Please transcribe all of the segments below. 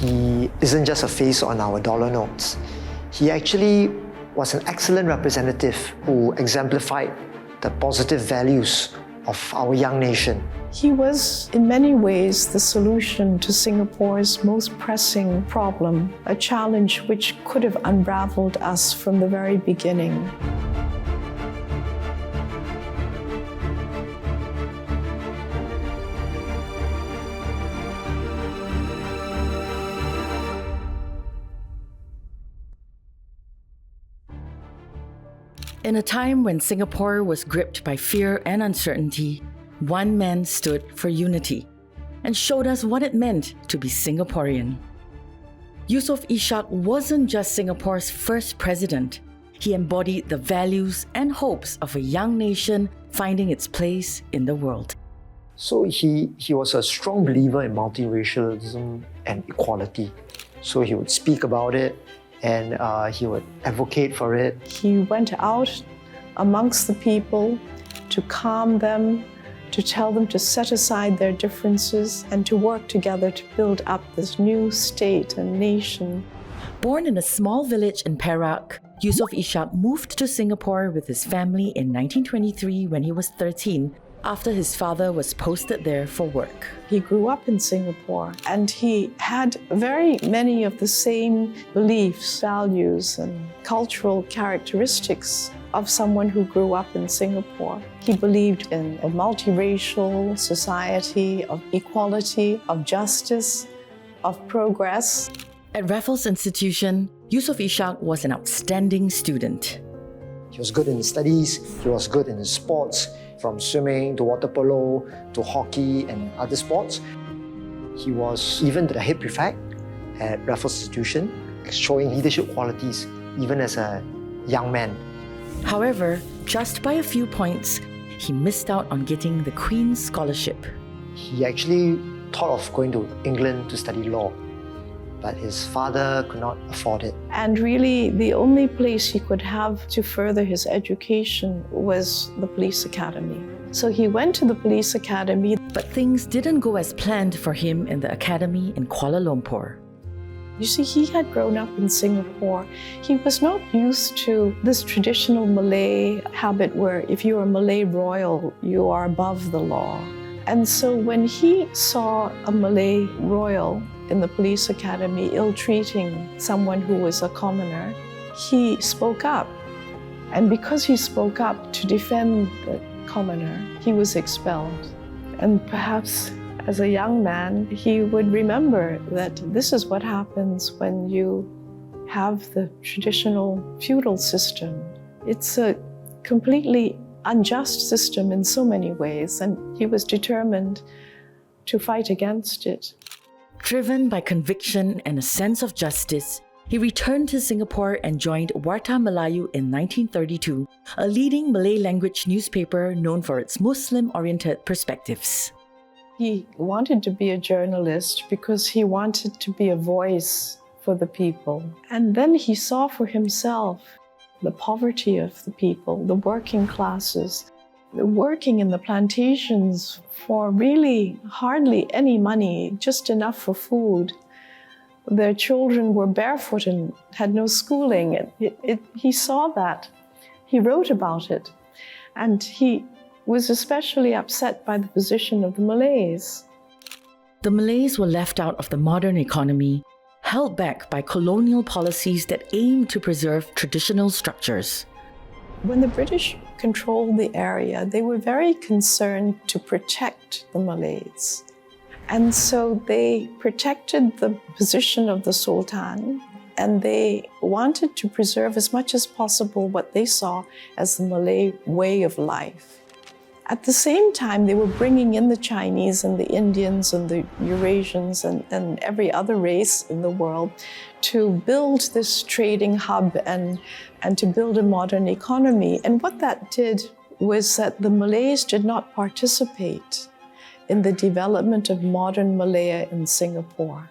He isn't just a face on our dollar notes. He actually was an excellent representative who exemplified the positive values of our young nation. He was, in many ways, the solution to Singapore's most pressing problem, a challenge which could have unraveled us from the very beginning. In a time when Singapore was gripped by fear and uncertainty, one man stood for unity and showed us what it meant to be Singaporean. Yusof Ishak wasn't just Singapore's first president. He embodied the values and hopes of a young nation finding its place in the world. So he was a strong believer in multiracialism and equality. So he would speak about it and he would advocate for it. He went out amongst the people to calm them, to tell them to set aside their differences and to work together to build up this new state and nation. Born in a small village in Perak, Yusof Ishak moved to Singapore with his family in 1923 when he was 13, after his father was posted there for work. He grew up in Singapore and he had very many of the same beliefs, values, and cultural characteristics of someone who grew up in Singapore. He believed in a multiracial society, of equality, of justice, of progress. At Raffles Institution, Yusof Ishak was an outstanding student. He was good in his studies, he was good in his sports, from swimming to water polo to hockey and other sports. He was even the head prefect at Raffles Institution, showing leadership qualities even as a young man. However, just by a few points, he missed out on getting the Queen's Scholarship. He actually thought of going to England to study law, but his father could not afford it. And really, the only place he could have to further his education was the police academy. So he went to the police academy. But things didn't go as planned for him in the academy in Kuala Lumpur. You see, he had grown up in Singapore. He was not used to this traditional Malay habit where if you're a Malay royal, you are above the law. And so when he saw a Malay royal in the police academy ill-treating someone who was a commoner, he spoke up. And because he spoke up to defend the commoner, he was expelled. And perhaps as a young man, he would remember that this is what happens when you have the traditional feudal system. It's a completely unjust system in so many ways, and he was determined to fight against it. Driven by conviction and a sense of justice, he returned to Singapore and joined Warta Melayu in 1932, a leading Malay language newspaper known for its Muslim-oriented perspectives. He wanted to be a journalist because he wanted to be a voice for the people. And then he saw for himself the poverty of the people, the working classes, working in the plantations for really hardly any money, just enough for food. Their children were barefoot and had no schooling. He saw that. He wrote about it. And he was especially upset by the position of the Malays. The Malays were left out of the modern economy, held back by colonial policies that aimed to preserve traditional structures. When the British controlled the area, they were very concerned to protect the Malays. And so they protected the position of the Sultan, and they wanted to preserve as much as possible what they saw as the Malay way of life. At the same time, they were bringing in the Chinese and the Indians and the Eurasians and every other race in the world to build this trading hub and to build a modern economy. And what that did was that the Malays did not participate in the development of modern Malaya in Singapore.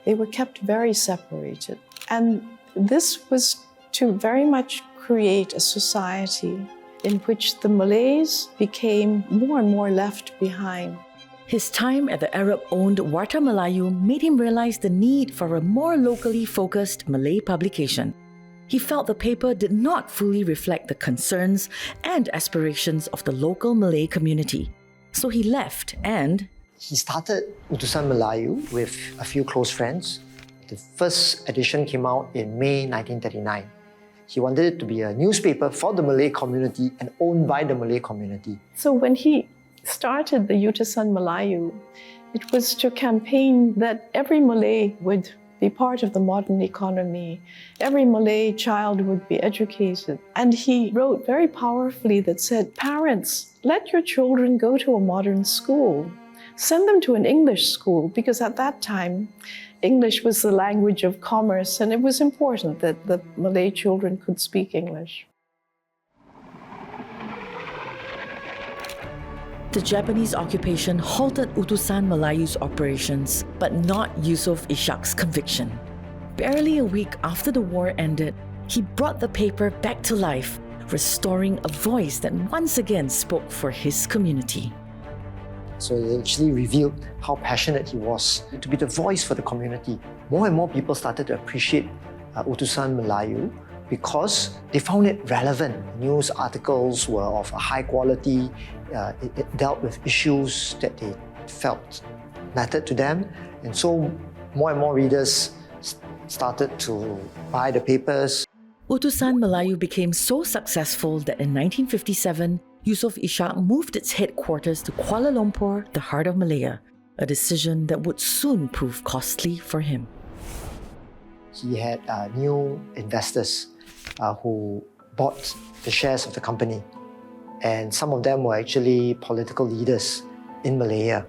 They were kept very separated. And this was to very much create a society in which the Malays became more and more left behind. His time at the Arab-owned Warta Melayu made him realize the need for a more locally focused Malay publication. He felt the paper did not fully reflect the concerns and aspirations of the local Malay community. So he left and he started Utusan Melayu with a few close friends. The first edition came out in May 1939. He wanted it to be a newspaper for the Malay community and owned by the Malay community. So when he started the Utusan Melayu, it was to campaign that every Malay would be part of the modern economy. Every Malay child would be educated. And he wrote very powerfully that said, parents, let your children go to a modern school. Send them to an English school, because at that time, English was the language of commerce, and it was important that the Malay children could speak English. the Japanese occupation halted Utusan Melayu's operations, but not Yusof Ishak's conviction. Barely a week after the war ended, he brought the paper back to life, restoring a voice that once again spoke for his community. So it actually revealed how passionate he was to be the voice for the community. More and more people started to appreciate Utusan Melayu because they found it relevant. News articles were of a high quality. It dealt with issues that they felt mattered to them. And so more and more readers started to buy the papers. Utusan Melayu became so successful that in 1957, Yusof Ishak moved its headquarters to Kuala Lumpur, the heart of Malaya, a decision that would soon prove costly for him. He had new investors who bought the shares of the company, and some of them were actually political leaders in Malaya.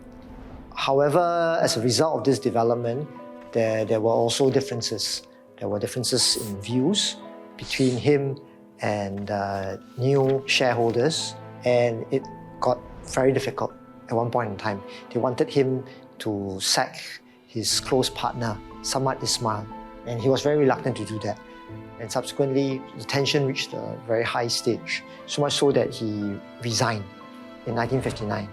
However, as a result of this development, there were also differences. There were differences in views between him and new shareholders, and it got very difficult at one point in time. They wanted him to sack his close partner, Samad Ismail, and he was very reluctant to do that. And subsequently, the tension reached a very high stage, so much so that he resigned in 1959.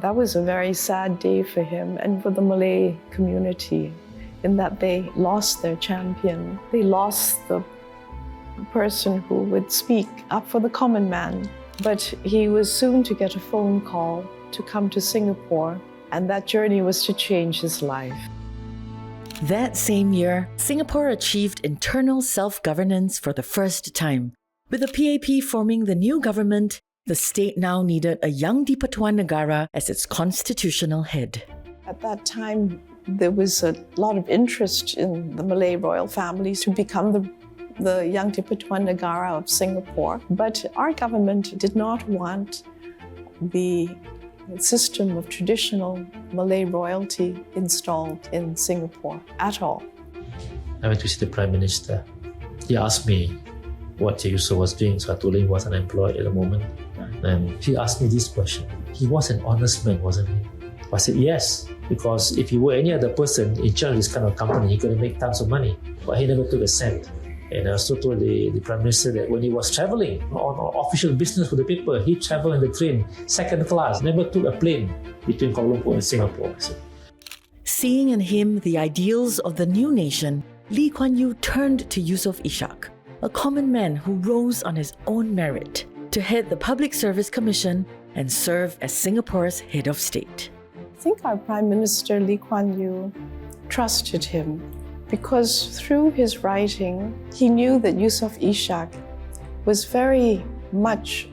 That was a very sad day for him and for the Malay community, in that they lost their champion. They lost the person who would speak up for the common man. But he was soon to get a phone call to come to Singapore, and that journey was to change his life. That same year, Singapore achieved internal self-governance for the first time. With the PAP forming the new government, the state now needed a young Di Pertuan Negara as its constitutional head. At that time, there was a lot of interest in the Malay royal families to become the young Di Pertuan Negara of Singapore. But our government did not want the system of traditional Malay royalty installed in Singapore at all. I went to see the Prime Minister. He asked me what Yusof was doing, so I told him he was unemployed at the moment. And he asked me this question. He was an honest man, wasn't he? I said yes, because if he were any other person in charge of this kind of company, he could have made tons of money. But he never took a cent. And I also told the Prime Minister that when he was travelling on official business for the paper, he travelled in the train, second class, never took a plane between Kuala Lumpur and Singapore. Seeing in him the ideals of the new nation, Lee Kuan Yew turned to Yusof Ishak, a common man who rose on his own merit, to head the Public Service Commission and serve as Singapore's head of state. I think our Prime Minister Lee Kuan Yew trusted him, because through his writing, he knew that Yusof Ishak was very much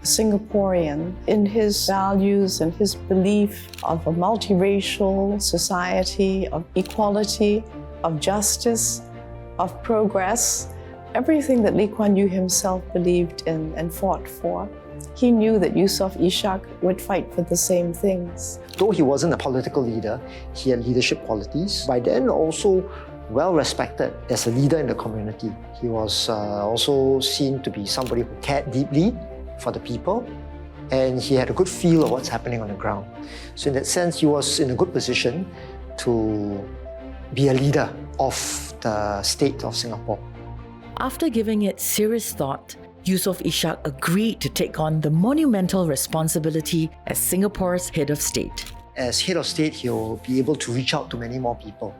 Singaporean in his values and his belief of a multiracial society, of equality, of justice, of progress. Everything that Lee Kuan Yew himself believed in and fought for, he knew that Yusof Ishak would fight for the same things. Though he wasn't a political leader, he had leadership qualities. By then, also well respected as a leader in the community. He was also seen to be somebody who cared deeply for the people, and he had a good feel of what's happening on the ground. So in that sense, he was in a good position to be a leader of the state of Singapore. After giving it serious thought, Yusof Ishak agreed to take on the monumental responsibility as Singapore's head of state. As head of state, he'll be able to reach out to many more people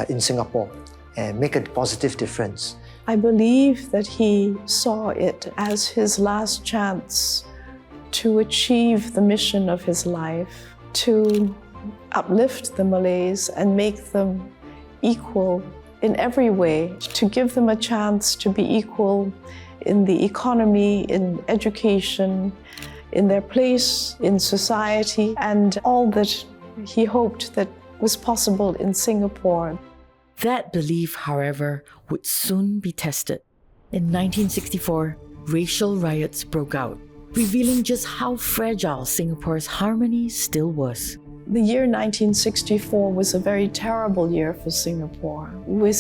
in Singapore and make a positive difference. I believe that he saw it as his last chance to achieve the mission of his life, to uplift the Malays and make them equal in every way, to give them a chance to be equal in the economy, in education, in their place in society, and all that he hoped that was possible in Singapore. That belief, however, would soon be tested. In 1964, racial riots broke out, revealing just how fragile Singapore's harmony still was. The year 1964 was a very terrible year for Singapore, with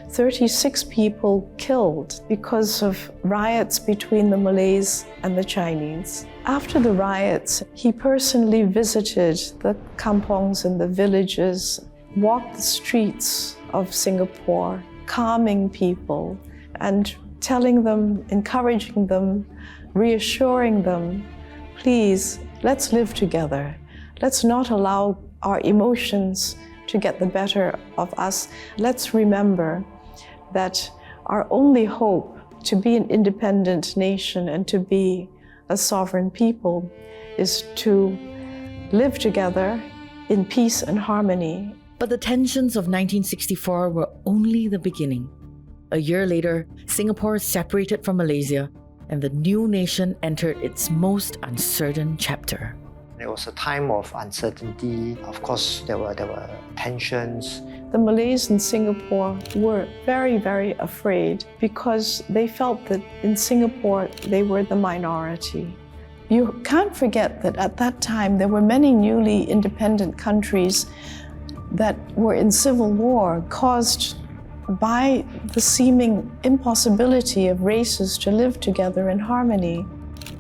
36 people killed because of riots between the Malays and the Chinese. After the riots, he personally visited the kampongs and the villages, walked the streets of Singapore, calming people and telling them, encouraging them, reassuring them, please, let's live together. Let's not allow our emotions to get the better of us. Let's remember that our only hope to be an independent nation and to be a sovereign people is to live together in peace and harmony. But the tensions of 1964 were only the beginning. A year later, Singapore separated from Malaysia, and the new nation entered its most uncertain chapter. It was a time of uncertainty. Of course, there were tensions. The Malays in Singapore were very, very afraid because they felt that in Singapore they were the minority. You can't forget that at that time there were many newly independent countries that were in civil war caused by the seeming impossibility of races to live together in harmony.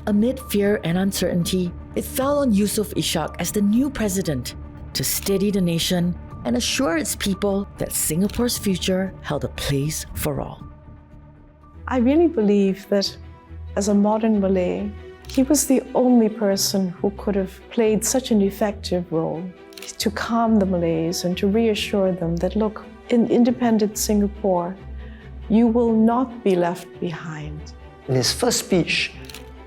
Amid fear and uncertainty, it fell on Yusof Ishak as the new president to steady the nation and assure its people that Singapore's future held a place for all. I really believe that as a modern Malay, he was the only person who could have played such an effective role to calm the Malays and to reassure them that, look, in independent Singapore, you will not be left behind. In his first speech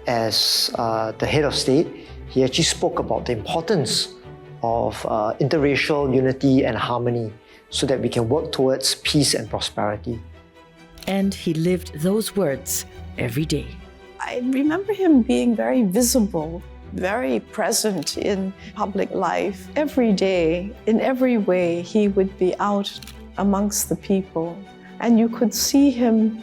as the head of state, he actually spoke about the importance of interracial unity and harmony so that we can work towards peace and prosperity. And he lived those words every day. I remember him being very visible, very present in public life. Every day, in every way, he would be out amongst the people. And you could see him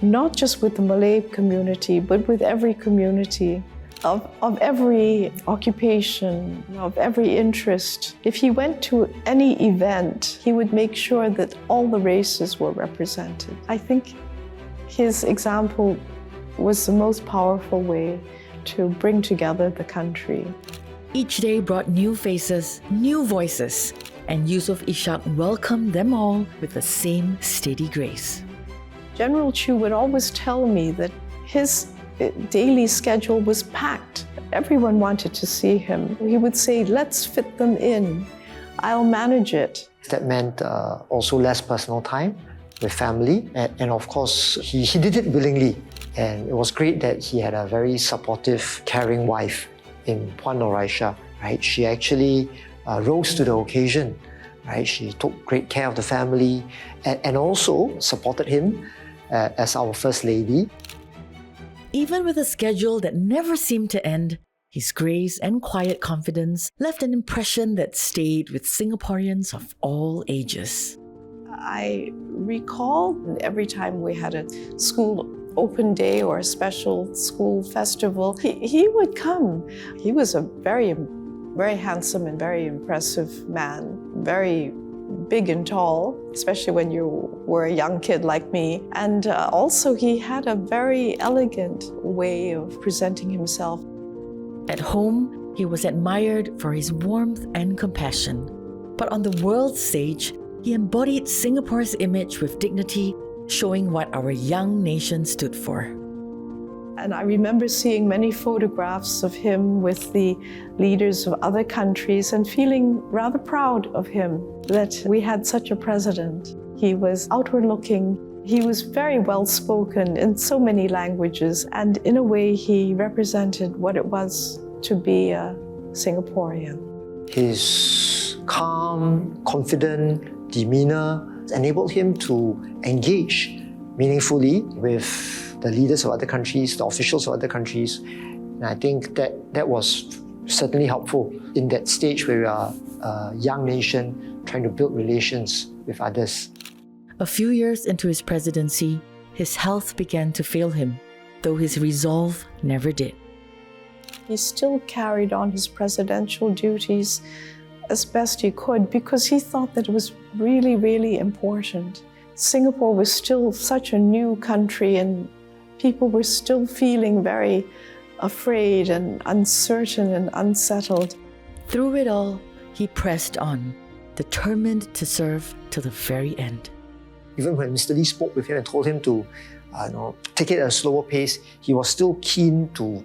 not just with the Malay community, but with every community, of every occupation, of every interest. If he went to any event, he would make sure that all the races were represented. I think his example was the most powerful way to bring together the country. Each day brought new faces, new voices, and Yusof Ishak welcomed them all with the same steady grace. General Chu would always tell me that his daily schedule was packed. Everyone wanted to see him. He would say, let's fit them in. I'll manage it. That meant also less personal time with family. And of course, he did it willingly. And it was great that he had a very supportive, caring wife in Puan Noraisha, right? She actually rose to the occasion, right? She took great care of the family and also supported him as our First Lady. Even with a schedule that never seemed to end, his grace and quiet confidence left an impression that stayed with Singaporeans of all ages. I recall every time we had a school open day or a special school festival, he would come. He was a very, very handsome and very impressive man, very big and tall, especially when you were a young kid like me. And also he had a very elegant way of presenting himself. At home, he was admired for his warmth and compassion. But on the world stage, he embodied Singapore's image with dignity, showing what our young nation stood for. And I remember seeing many photographs of him with the leaders of other countries and feeling rather proud of him that we had such a president. He was outward looking. He was very well spoken in so many languages, and in a way he represented what it was to be a Singaporean. His calm, confident demeanor enabled him to engage meaningfully with the leaders of other countries, the officials of other countries. And I think that was certainly helpful in that stage where we are a young nation trying to build relations with others. A few years into his presidency, his health began to fail him, though his resolve never did. He still carried on his presidential duties as best he could because he thought that it was really, really important. Singapore was still such a new country and people were still feeling very afraid and uncertain and unsettled. Through it all, he pressed on, determined to serve to the very end. Even when Mr. Lee spoke with him and told him to take it at a slower pace, he was still keen to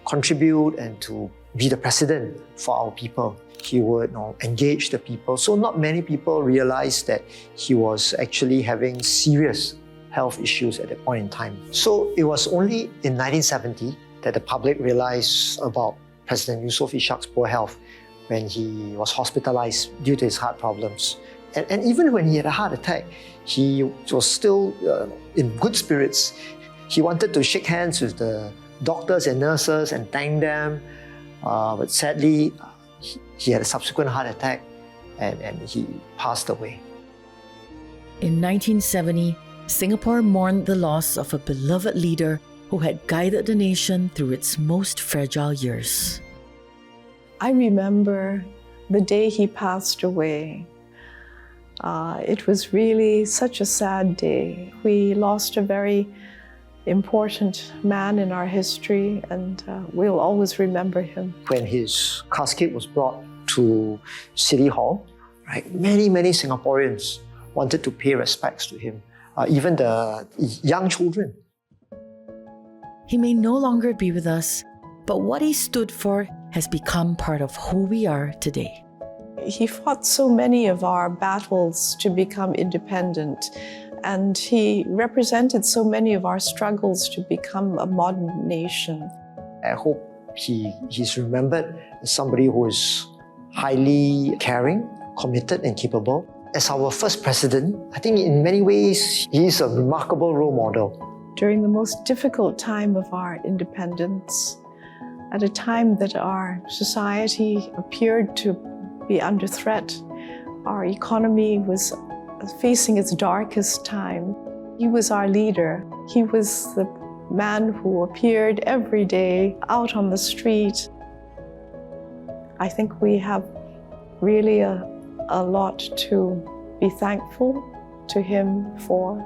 contribute and to be the president for our people. He would engage the people. So not many people realized that he was actually having serious health issues at that point in time. So it was only in 1970 that the public realized about President Yusof Ishak's poor health when he was hospitalized due to his heart problems. And even when he had a heart attack, he was still in good spirits. He wanted to shake hands with the doctors and nurses and thank them, but sadly, he had a subsequent heart attack and he passed away. In 1970, Singapore mourned the loss of a beloved leader who had guided the nation through its most fragile years. I remember the day he passed away. It was really such a sad day. We lost a very important man in our history, and we'll always remember him. When his casket was brought to City Hall, right, many Singaporeans wanted to pay respects to him, even the young children. He may no longer be with us, but what he stood for has become part of who we are today. He fought so many of our battles to become independent, and he represented so many of our struggles to become a modern nation. I hope he's remembered as somebody who is highly caring, committed and capable. As our first president, I think in many ways he is a remarkable role model. During the most difficult time of our independence, at a time that our society appeared to be under threat, our economy was facing its darkest time, he was our leader. He was the man who appeared every day out on the street. I think we have really a lot to be thankful to him for.